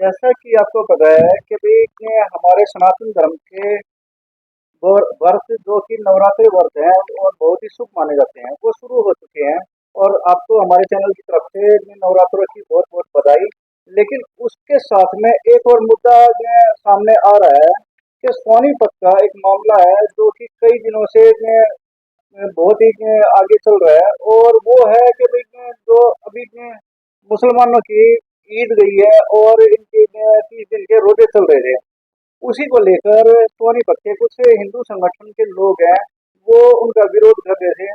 जैसा कि आपको पता है कि भी कि हमारे सनातन धर्म के व्रत जो कि नवरात्रि व्रत हैं और बहुत ही शुभ माने जाते हैं वो शुरू हो चुके हैं। और आपको हमारे चैनल की तरफ से नवरात्रों की बहुत बहुत बधाई। लेकिन उसके साथ में एक और मुद्दा सामने आ रहा है कि सोनीपत का एक मामला है जो कि कई दिनों से बहुत ही आगे चल रहा है। और वो है कि भाई जो अभी मुसलमानों की ईद गई है और इनके 30 दिन के रोजे चल रहे थे। उसी को लेकर सोनीपत के कुछ हिंदू संगठन के लोग हैं वो उनका विरोध कर रहे थे।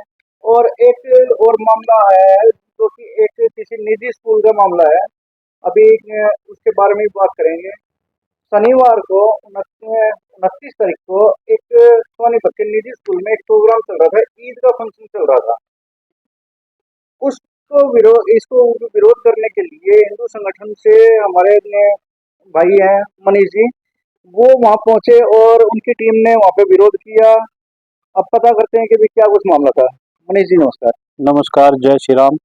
और एक और मामला है जो कि एक किसी निजी स्कूल का मामला है। अभी उसके बारे में भी बात करेंगे। शनिवार को 29 तारीख को एक सोनीपत के निजी स्कूल में एक प्रोग्राम चल रहा था, ईद का फंक्शन चल रहा था। इसको विरोध करने के लिए हिंदू संगठन से हमारे भाई हैं मनीष जी, वो वहां पहुंचे और उनकी टीम ने वहां पे विरोध किया। अब पता करते हैं कि भी क्या कुछ मामला था। मनीष जी नमस्कार। नमस्कार, जय श्री राम।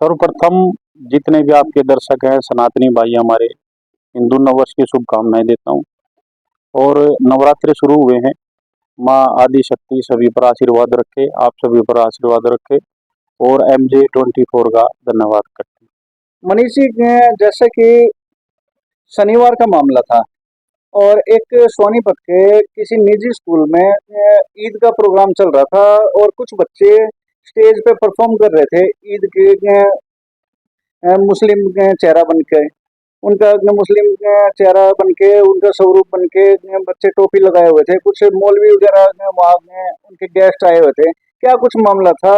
सर्वप्रथम जितने भी आपके दर्शक हैं, सनातनी भाई हमारे, हिंदू नववर्ष की शुभकामनाएं देता हूं। और नवरात्रि शुरू हुए हैं, माँ आदि शक्ति सभी पर आशीर्वाद रखे, आप सभी पर आशीर्वाद रखे। और MJ24 का धन्यवाद करते हैं। मनीष जी जैसे कि शनिवार का मामला था और एक सोनीपत के किसी निजी स्कूल में ईद का प्रोग्राम चल रहा था और कुछ बच्चे स्टेज पे परफॉर्म कर रहे थे ईद के मुस्लिम के चेहरा बन के। उनका मुस्लिम का चेहरा बन के, उनका स्वरूप बन के बच्चे टोपी लगाए हुए थे। कुछ मौलवी वगैरह वहाँ उनके गेस्ट आए हुए थे। क्या कुछ मामला था?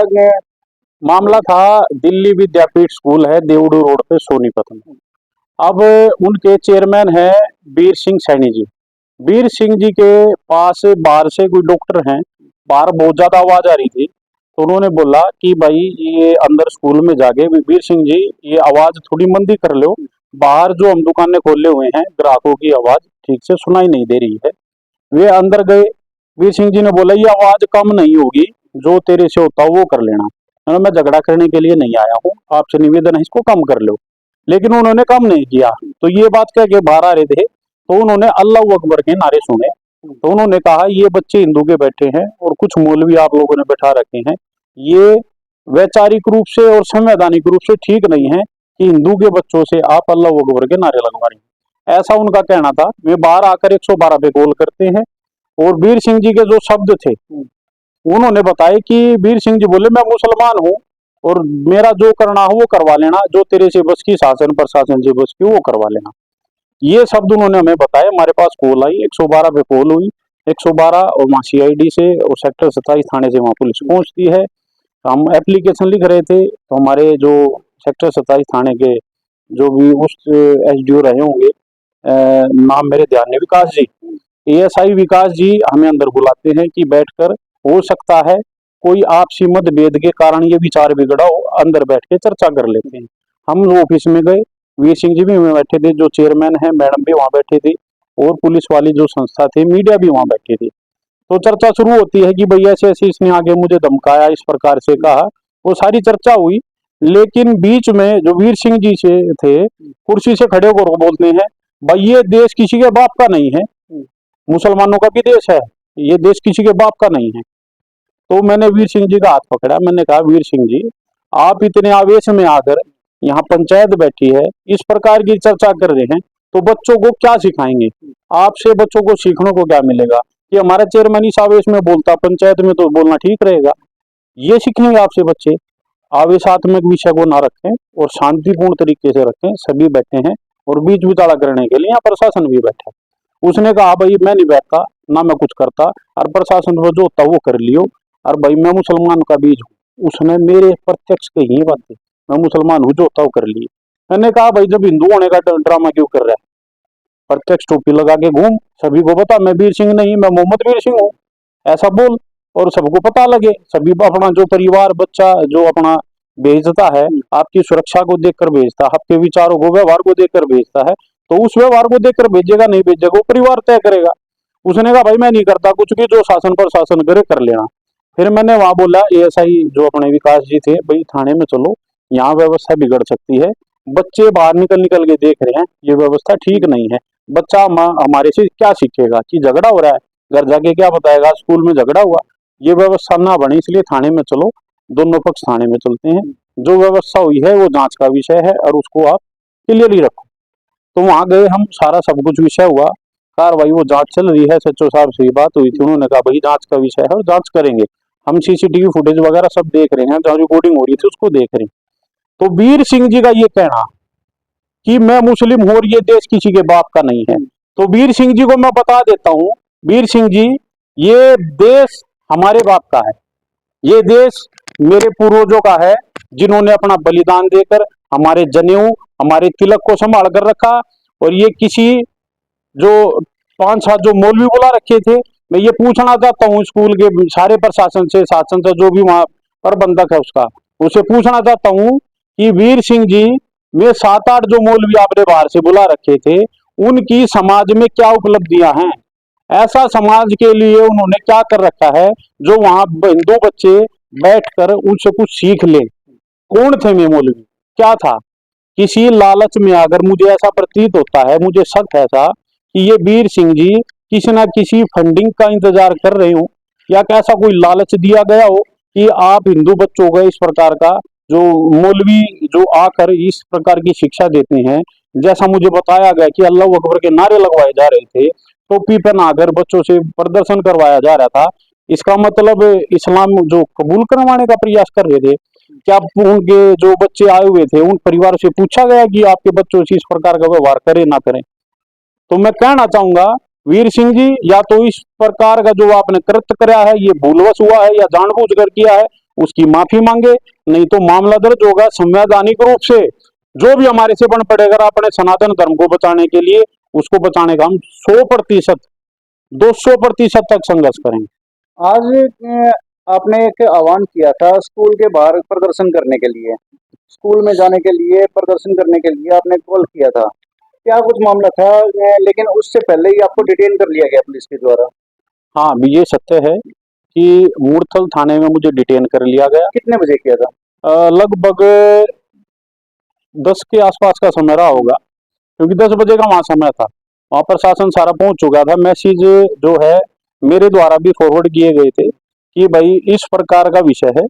मामला था दिल्ली विद्यापीठ स्कूल है, देवड़ू रोड पे सोनीपत में। अब उनके चेयरमैन है वीर सिंह सैनी जी। वीर सिंह जी के पास बाहर से कोई डॉक्टर हैं, बाहर बहुत ज्यादा आवाज आ रही थी, तो उन्होंने बोला कि भाई ये अंदर स्कूल में जाके वीर सिंह जी ये आवाज थोड़ी मंदी कर लो, बाहर जो हम दुकानें खोले हुए हैं ग्राहकों की आवाज ठीक से सुनाई नहीं दे रही है। वे अंदर गए। वीर सिंह जी ने बोला ये आवाज कम नहीं होगी, जो तेरे से होता वो कर लेना। मैं झगड़ा करने के लिए नहीं आया हूँ, आपसे निवेदन है इसको कम कर लो। लेकिन उन्होंने कम नहीं किया। तो ये बात कह के बाहर आ रहे थे, तो उन्होंने अल्लाह अकबर के नारे सुने। तो उन्होंने कहा ये बच्चे हिंदू के बैठे हैं और कुछ मौलवी आप लोगों ने बैठा रखे हैं, ये वैचारिक रूप से और संवैधानिक रूप से ठीक नहीं है कि हिंदू के बच्चों से आप अल्लाह अकबर के नारे लगवा रहे हैं। ऐसा उनका कहना था। वे बाहर आकर 112 पे कॉल करते हैं और वीर सिंह जी के जो शब्द थे उन्होंने बताया कि वीर सिंह जी बोले मैं मुसलमान हूँ और मेरा जो करना हो वो करवा लेना, जो तेरे से बस की शासन प्रशासन से बस की वो करवा लेना। ये शब्द उन्होंने हमें बताया। हमारे पास कॉल आई, 112 पे कॉल हुई। 112 और वहाँ CID से और सेक्टर 27 थाने से वहाँ पुलिस पहुंचती है। हम एप्लीकेशन लिख रहे थे, तो हमारे जो सेक्टर 27 थाने के जो भी उस SDO रहे होंगे, नाम मेरे ध्यान नहीं, विकास जी, ASI विकास जी हमें अंदर बुलाते हैं कि बैठकर हो सकता है कोई आपसी मतभेद के कारण ये विचार बिगड़ा हो, अंदर बैठ के चर्चा कर लेते हैं। हम ऑफिस में गए, वीर सिंह जी भी वहाँ बैठे थे, जो चेयरमैन है मैडम भी वहाँ बैठे थे, और पुलिस वाली जो संस्था थी, मीडिया भी वहाँ बैठे थे। तो चर्चा शुरू होती है कि भैया ऐसे ऐसे इसने आगे मुझे धमकाया, इस प्रकार से कहा। वो सारी चर्चा हुई। लेकिन बीच में जो वीर सिंह जी से थे, कुर्सी से खड़े होकर बोलते हैं भाई ये देश किसी के बाप का नहीं है, मुसलमानों का भी देश है, ये देश किसी के बाप का नहीं है। तो मैंने वीर सिंह जी का हाथ पकड़ा, मैंने कहा वीर सिंह जी आप इतने आवेश में आकर यहाँ पंचायत बैठी है, इस प्रकार की चर्चा कर रहे हैं, तो बच्चों को क्या सिखाएंगे? आपसे बच्चों को सीखने को क्या मिलेगा? कि हमारा चेयरमैन इस आवेश में बोलता, पंचायत में तो बोलना ठीक रहेगा, ये सीखेंगे आपसे बच्चे? आवेशात्मक विषय को ना रखें और शांतिपूर्ण तरीके से रखें। सभी बैठे हैं और बीच बिचारा करने के लिए यहाँ प्रशासन भी बैठा है। उसने कहा भाई मैं नहीं बैठता, ना मैं कुछ करता, और प्रशासन वो जो होता वो कर लियो, और भाई मैं मुसलमान का बीज हूँ। उसने मेरे प्रत्यक्ष कही ये बात, मैं मुसलमान हूँ, जो होता वो कर लिए। मैंने कहा भाई जब हिंदू होने का ड्रामा क्यों कर रहा है? प्रत्यक्ष टोपी लगा के घूम, सभी को बता मैं वीर सिंह नहीं, मैं मोहम्मद वीर सिंह हूँ, ऐसा बोल, और सबको पता लगे। सभी अपना जो परिवार बच्चा जो अपना भेजता है, आपकी सुरक्षा को देखकर भेजता है, आपके विचारों को व्यवहार को देखकर भेजता है, तो उस व्यवहार को देखकर भेजेगा नहीं भेजेगा वो परिवार तय करेगा। उसने कहा भाई मैं नहीं करता कुछ भी, जो शासन प्रशासन करे कर लेना। फिर मैंने वहां बोला ASI जो अपने विकास जी थे, भाई थाने में चलो, यहाँ व्यवस्था बिगड़ सकती है, बच्चे बाहर निकल निकल के देख रहे हैं, ये व्यवस्था ठीक नहीं है। बच्चा हमारे से क्या सीखेगा कि झगड़ा हो रहा है, घर जाके क्या बताएगा स्कूल में झगड़ा हुआ। ये व्यवस्था ना बने, इसलिए थाने में चलो, दोनों पक्ष थाने में चलते हैं। जो व्यवस्था हुई है वो जांच का विषय है और उसको आप क्लियरली रखो। तो वहां गए हम, सारा सब कुछ विषय हुआ, कार्रवाई वो जांच चल रही है। सचिव साहब से बात हुई थी, उन्होंने कहा भाई जांच का विषय है और जांच करेंगे। हम सीसीटीवी फुटेज वगैरह सब देख रहे हैं, जहाँ रिकॉर्डिंग हो रही थी उसको देख रहे हैं। तो वीर सिंह जी का ये कहना कि मैं मुस्लिम हूं और ये देश किसी के बाप का नहीं है, तो वीर सिंह जी को मैं बता देता हूं, वीर सिंह जी, ये देश हमारे बाप का है, ये देश मेरे पूर्वजों का है, जिन्होंने अपना बलिदान देकर हमारे जनेऊ, हमारे तिलक को संभाल कर रखा। और ये किसी जो 5-7 जो मौलवी बुला रखे थे, मैं ये पूछना चाहता हूँ स्कूल के सारे प्रशासन से, शासन से, जो भी वहां प्रबंधक है उसका, उसे पूछना चाहता हूँ कि वीर सिंह जी, में 7-8 जो मौलवी आपने बाहर से बुला रखे थे, उनकी समाज में क्या उपलब्धियां हैं, ऐसा समाज के लिए उन्होंने क्या कर रखा है जो वहां हिंदू बच्चे बैठकर उनसे कुछ सीख ले। कौन थे वे मौलवी, क्या था? किसी लालच में, अगर मुझे ऐसा प्रतीत होता है, मुझे शक है ऐसा कि ये वीर सिंह जी किसी ना किसी फंडिंग का इंतजार कर रहे हो, या कैसा कोई लालच दिया गया हो कि आप हिंदू बच्चों को इस प्रकार का, जो मौलवी जो आकर इस प्रकार की शिक्षा देते हैं, जैसा मुझे बताया गया कि अल्लाह अकबर के नारे लगवाए जा रहे थे, टोपी पहनाकर बच्चों से प्रदर्शन करवाया जा रहा था, इसका मतलब इस्लाम जो कबूल करवाने का प्रयास कर रहे थे। क्या उनके जो बच्चे आए हुए थे उन परिवार से पूछा गया कि आपके बच्चों से इस प्रकार का व्यवहार करें ना करें? तो मैं कहना चाहूंगा वीर सिंह जी, या तो इस प्रकार का जो आपने कृत्य कराया है ये भूलवश हुआ है या जानबूझकर किया है, उसकी माफी मांगे, नहीं तो मामला दर्ज होगा संवैधानिक रूप से। जो भी हमारे से बन पड़ेगा अपने सनातन धर्म को बचाने के लिए, उसको बचाने का हम 100%, 200% तक संघर्ष करेंगे। आज आपने एक आह्वान किया था स्कूल के बाहर प्रदर्शन करने के लिए, स्कूल में जाने के लिए, प्रदर्शन करने के लिए आपने कॉल किया था, क्या कुछ मामला था? लेकिन उससे पहले ही आपको डिटेन कर लिया गया पुलिस के द्वारा। हाँ, ये सत्य है कि मूर्थल थाने में मुझे डिटेन कर लिया गया। कितने बजे किया था? लगभग 10 के आसपास का समय रहा होगा, क्योंकि 10 बजे का वहां समय था। वहां प्रशासन सारा पहुंच चुका था। मैसेज जो है मेरे द्वारा भी फॉरवर्ड किए गए थे कि भाई इस प्रकार का विषय है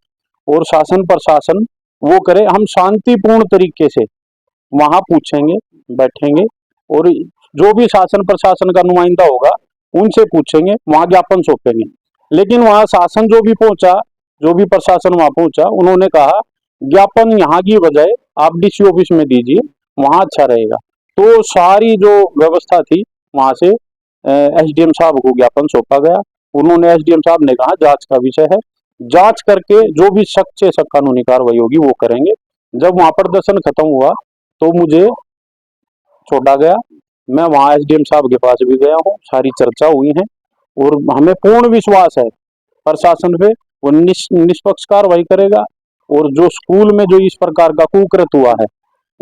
और शासन प्रशासन वो करे, हम शांतिपूर्ण तरीके से वहां पूछेंगे, बैठेंगे, और जो भी शासन प्रशासन का नुमाइंदा होगा उनसे पूछेंगे, वहां ज्ञापन सौंपेंगे। लेकिन वहां शासन जो भी पहुंचा, जो भी प्रशासन वहां पहुंचा, उन्होंने कहा ज्ञापन यहाँ की बजाय आप डीसी ऑफिस में दीजिए, वहां अच्छा रहेगा। तो सारी जो व्यवस्था थी वहां से एसडीएम साहब को ज्ञापन सौंपा गया। उन्होंने, एसडीएम साहब ने कहा जांच का विषय है, जांच करके जो भी सख्त से सख्त कानूनी कार्रवाई होगी वो करेंगे। जब वहां प्रदर्शन खत्म हुआ तो मुझे छोड़ा गया। मैं वहां एसडीएम साहब के पास भी गया हूँ, सारी चर्चा हुई है और हमें पूर्ण विश्वास है प्रशासन पे, वो निष्पक्ष कार्रवाई करेगा। और जो स्कूल में जो इस प्रकार का कुकृत्य हुआ है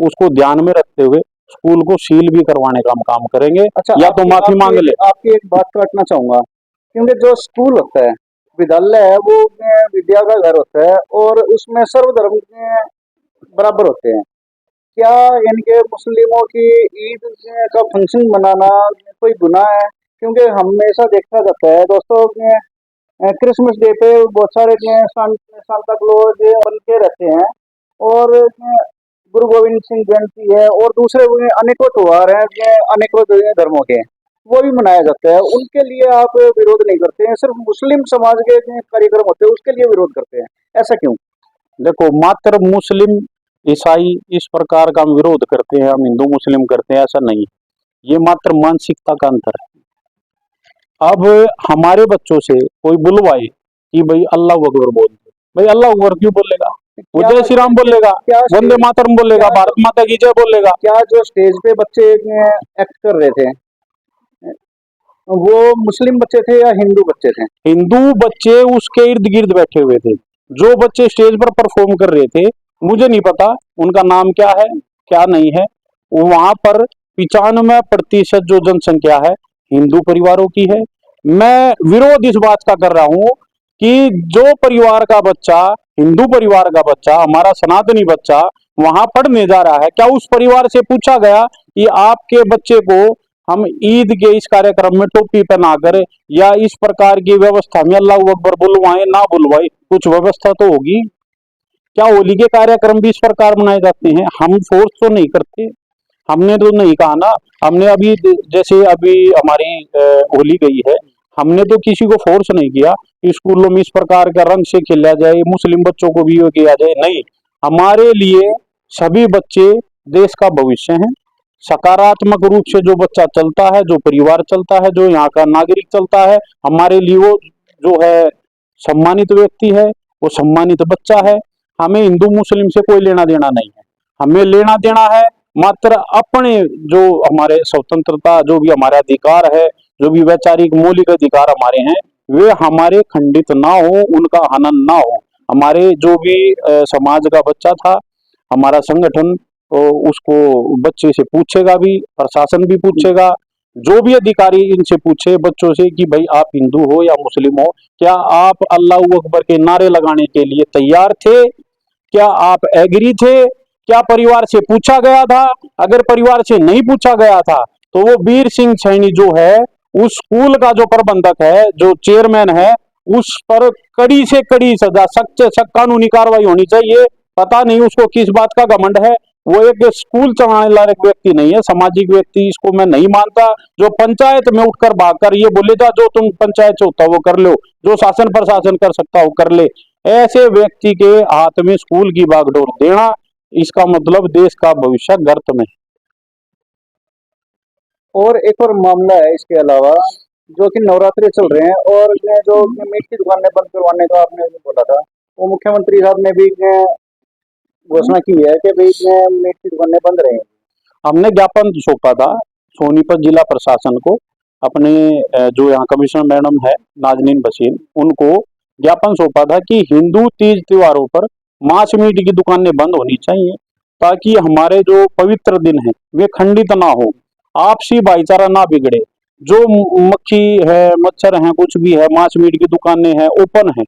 उसको ध्यान में रखते हुए स्कूल को सील भी करवाने का हम काम करेंगे। अच्छा, या तो माफी मांग ले। आपकी एक बात काटना चाहूंगा, क्योंकि जो स्कूल होता है, विद्यालय है, वो विद्या का घर होता है और उसमें सर्वधर्म के बराबर होते हैं। क्या इनके मुस्लिमों की ईद का फंक्शन मनाना कोई गुनाह है? क्योंकि हमेशा देखा जाता है दोस्तों, क्रिसमस डे पे बहुत सारे सांता क्लॉज बनते रहते हैं, और गुरु गोविंद सिंह जयंती है और दूसरे अनेकों त्योहार हैं अनेकों धर्मों के, वो भी मनाया जाता है। उनके लिए आप विरोध नहीं करते हैं, सिर्फ मुस्लिम समाज के कार्यक्रम होते हैं उसके लिए विरोध करते हैं, ऐसा क्यों? देखो, मात्र मुस्लिम ईसाई इस प्रकार का हम विरोध करते हैं, हम हिंदू मुस्लिम करते हैं, ऐसा नहीं। ये मात्र मानसिकता का अंतर है। अब हमारे बच्चों से कोई बुलवाए कि भाई अल्लाह अकबर बोल दे, भाई अल्लाह अकबर क्यों बोलेगा? वो जय श्री राम बोलेगा, वंदे मातरम बोलेगा, भारत माता की जय बोलेगा। क्या जो स्टेज पे बच्चे एक्ट कर रहे थे वो मुस्लिम बच्चे थे या हिंदू बच्चे थे? हिंदू बच्चे उसके इर्द गिर्द बैठे हुए थे। जो बच्चे स्टेज पर परफॉर्म कर रहे थे, मुझे नहीं पता उनका नाम क्या है क्या नहीं है। वहां पर 95% जो जनसंख्या है हिंदू परिवारों की है। मैं विरोध इस बात का कर रहा हूं कि जो परिवार का बच्चा, हिंदू परिवार का बच्चा, हमारा सनातनी बच्चा वहां पढ़ने जा रहा है, क्या उस परिवार से पूछा गया कि आपके बच्चे को हम ईद के इस कार्यक्रम में टोपी पहनाकर या इस प्रकार की व्यवस्था में अल्लाह अकबर बुलवाएं ना बुलवाएं, कुछ व्यवस्था तो होगी। क्या होली के कार्यक्रम भी इस प्रकार मनाए जाते हैं? हम फोर्स तो नहीं करते, हमने तो नहीं कहा ना। हमने अभी जैसे अभी हमारी होली गई है, हमने तो किसी को फोर्स नहीं किया कि स्कूलों में इस प्रकार का रंग से खेला जाए, मुस्लिम बच्चों को भी ये किया जाए, नहीं। हमारे लिए सभी बच्चे देश का भविष्य हैं। सकारात्मक रूप से जो बच्चा चलता है, जो परिवार चलता है, जो यहाँ का नागरिक चलता है, हमारे लिए वो जो है सम्मानित व्यक्ति है, वो सम्मानित बच्चा है। हमें हिंदू मुस्लिम से कोई लेना देना नहीं है। हमें लेना देना है मात्र अपने जो हमारे स्वतंत्रता, जो भी हमारा अधिकार है, जो भी वैचारिक मौलिक अधिकार हमारे हैं, वे हमारे खंडित ना हो, उनका हनन ना हो। हमारे जो भी समाज का बच्चा था, हमारा संगठन तो उसको बच्चे से पूछेगा भी, प्रशासन भी पूछेगा, जो भी अधिकारी इनसे पूछे बच्चों से कि भाई आप हिंदू हो या मुस्लिम हो, क्या आप अल्लाह अकबर के नारे लगाने के लिए तैयार थे? क्या आप एग्री थे? क्या परिवार से पूछा गया था? अगर परिवार से नहीं पूछा गया था तो वो वीर सिंह सैनी जो है, उस स्कूल का जो प्रबंधक है, जो चेयरमैन है, उस पर कड़ी से कड़ी सजा, सख्त से सख्त कानूनी कार्रवाई होनी चाहिए। पता नहीं उसको किस बात का घमंड है। वो एक स्कूल चलाने लायक व्यक्ति नहीं है, सामाजिक व्यक्ति इसको मैं नहीं मानता। जो पंचायत में उठकर भागकर ये बोले जा जो तुम पंचायत से होता वो कर लो, जो शासन प्रशासन कर सकता वो कर ले, ऐसे व्यक्ति के हाथ में स्कूल की बागडोर देना, इसका मतलब देश का भविष्य गर्त में। और एक और मामला है इसके अलावा, जो कि नवरात्रि चल रहे हैं और ये जो मीट की दुकानें बंद करवाने का आपने बोला था, वो मुख्यमंत्री साहब ने भी घोषणा की है कि भाई मीट की दुकानें बंद रहेंगी। हमने ज्ञापन सौंपा था सोनीपत जिला प्रशासन को, अपने जो यहाँ कमिश्नर मैडम है नाजनीन बशीर, उनको ज्ञापन सौंपा था कि हिंदू तीज त्योहारों पर मांस मीट की दुकानें बंद होनी चाहिए, ताकि हमारे जो पवित्र दिन है वे खंडित ना हो, आपसी भाईचारा ना बिगड़े। जो मक्खी है, मच्छर है, कुछ भी है, मांस मीट की दुकानें हैं, ओपन है।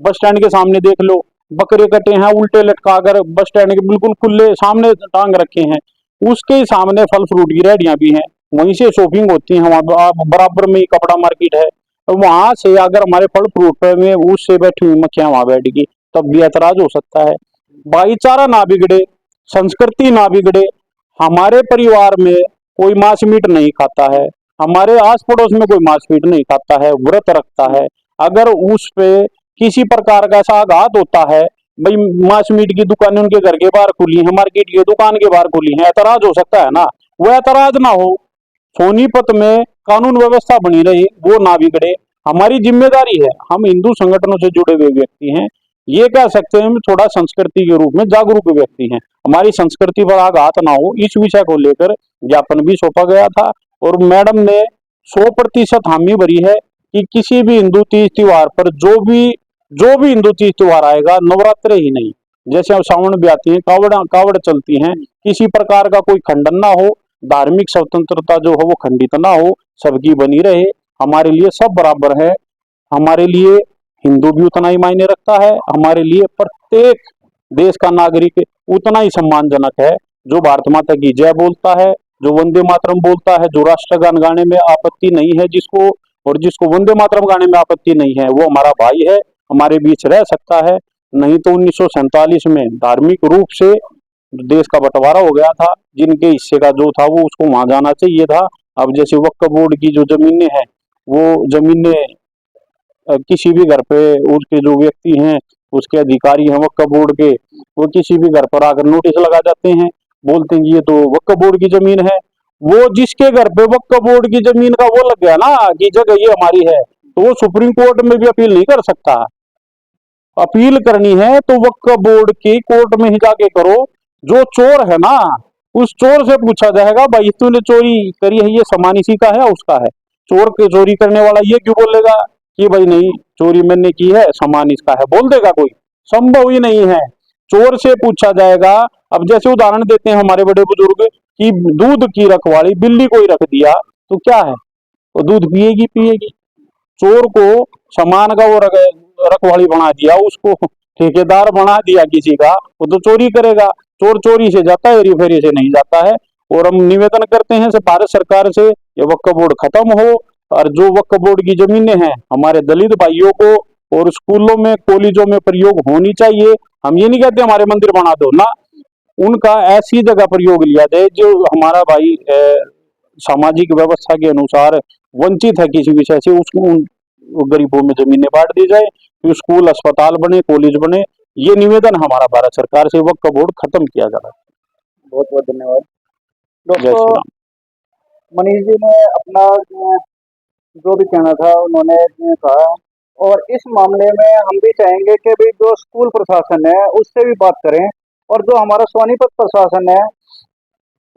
बस स्टैंड के सामने देख लो, बकरे कटे हैं उल्टे लटका कर, बस स्टैंड के बिल्कुल खुले सामने टांग रखे हैं। उसके ही सामने फल फ्रूट की रेहड़ियां भी हैं, वहीं से शॉपिंग होती है। वहां बराबर में ही कपड़ा मार्केट है, वहां से अगर हमारे फल फ्रूट में उससे बैठी हुई मक्खियां वहां बैठेगी तब भी ऐतराज हो सकता है। भाईचारा ना बिगड़े, संस्कृति ना बिगड़े। हमारे परिवार में कोई मांस मीट नहीं खाता है, हमारे आस पड़ोस में कोई मांस मीट नहीं खाता है, व्रत रखता है, अगर उस पे किसी प्रकार का ऐसा आघात होता है, भाई मांस मीट की दुकानें उनके घर के बाहर खुली है, मार्केट की दुकान के बाहर खुली है, ऐतराज हो सकता है ना। वो ऐतराज ना हो, सोनीपत में कानून व्यवस्था बनी रहे, वो ना बिगड़े। हमारी जिम्मेदारी है, हम हिंदू संगठनों से जुड़े हुए व्यक्ति हैं, ये कह सकते हैं थोड़ा संस्कृति के रूप में जागरूक व्यक्ति हैं, हमारी संस्कृति पर आघात ना हो, इस विषय को लेकर ज्ञापन भी सौंपा गया था। और मैडम ने 100% हामी भरी है कि किसी भी हिंदू तीज त्योहार पर जो भी हिंदू तीज त्योहार आएगा, नवरात्रे ही नहीं, जैसे अब सावन भी आती है, कावड़ चलती हैं, किसी प्रकार का कोई खंडन ना हो, धार्मिक स्वतंत्रता जो हो वो खंडित ना हो, सबकी बनी रहे। हमारे लिए सब बराबर है, हमारे लिए हिंदू भी उतना ही मायने रखता है, हमारे लिए प्रत्येक देश का नागरिक उतना ही सम्मानजनक है। जो भारत माता की जय बोलता है, जो वंदे मातरम बोलता है, जो राष्ट्रगान गाने में आपत्ति नहीं है जिसको, और जिसको वंदे मातरम गाने में आपत्ति नहीं है, वो हमारा भाई है, हमारे बीच रह सकता है। नहीं तो 1947 में धार्मिक रूप से देश का बंटवारा हो गया था, जिनके हिस्से का जो था वो उसको वहां जाना चाहिए था। अब जैसे वक्फ बोर्ड की जो जमीनें हैं, वो जमीनें किसी भी घर पे उसके जो व्यक्ति हैं, उसके अधिकारी हैं वक्फ बोर्ड के, वो किसी भी घर पर आकर नोटिस लगा जाते हैं, बोलते हैं कि ये तो वक्फ बोर्ड की जमीन है। वो जिसके घर पे वक्फ बोर्ड की जमीन का वो लग गया ना कि जगह ये हमारी है, तो वो सुप्रीम कोर्ट में भी अपील नहीं कर सकता। अपील करनी है तो वक्फ बोर्ड की कोर्ट में ही जाके करो। जो चोर है ना, उस चोर से पूछा जाएगा भाई तूने चोरी करी है, ये सामान इसी का है उसका है। चोर के चोरी करने वाला ये क्यों बोलेगा कि भाई नहीं चोरी मैंने की है, सामान इसका है, बोल देगा कोई? संभव ही नहीं है। चोर से पूछा जाएगा। अब जैसे उदाहरण देते हैं हमारे बड़े बुजुर्ग कि दूध की रखवाली बिल्ली को ही रख दिया तो क्या है, वो दूध पिएगी पिएगी। चोर को सामान का वो रखवाली बना दिया, उसको ठेकेदार बना दिया किसी का, वो तो चोरी करेगा। चोर चोरी से जाता है, हेरी फेरी से नहीं जाता है। और हम निवेदन करते हैं से भारत सरकार से ये वक्फ बोर्ड खत्म हो, और जो वक्फ बोर्ड की जमीनें हैं हमारे दलित भाइयों को और स्कूलों में कॉलेजों में प्रयोग होनी चाहिए। हम ये नहीं कहते हमारे मंदिर बना दो ना, उनका ऐसी जगह प्रयोग लिया जाए जो हमारा भाई सामाजिक व्यवस्था के अनुसार वंचित है किसी विषय से, उसको उन गरीबों में जमीनें बांट दी जाए, फिर स्कूल अस्पताल बने, कॉलेज बने। ये निवेदन हमारा भारत सरकार से, वक्फ बोर्ड खत्म किया जा रहा बहुत बहुत धन्यवाद है। जय श्री दोस्तों। राम। मनीष जी ने अपना जो भी कहना था उन्होंने कहा, और इस मामले में हम भी चाहेंगे कि भी जो स्कूल प्रशासन है उससे भी बात करें, और जो हमारा सोनीपत प्रशासन है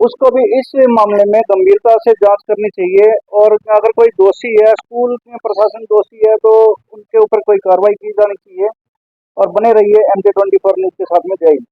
उसको भी इस मामले में गंभीरता से जांच करनी चाहिए, और अगर कोई दोषी है, स्कूल में प्रशासन दोषी है, तो उनके ऊपर कोई कार्रवाई की जानी चाहिए। और बने रहिए MJ24 न्यूज के साथ में। जय हिंद।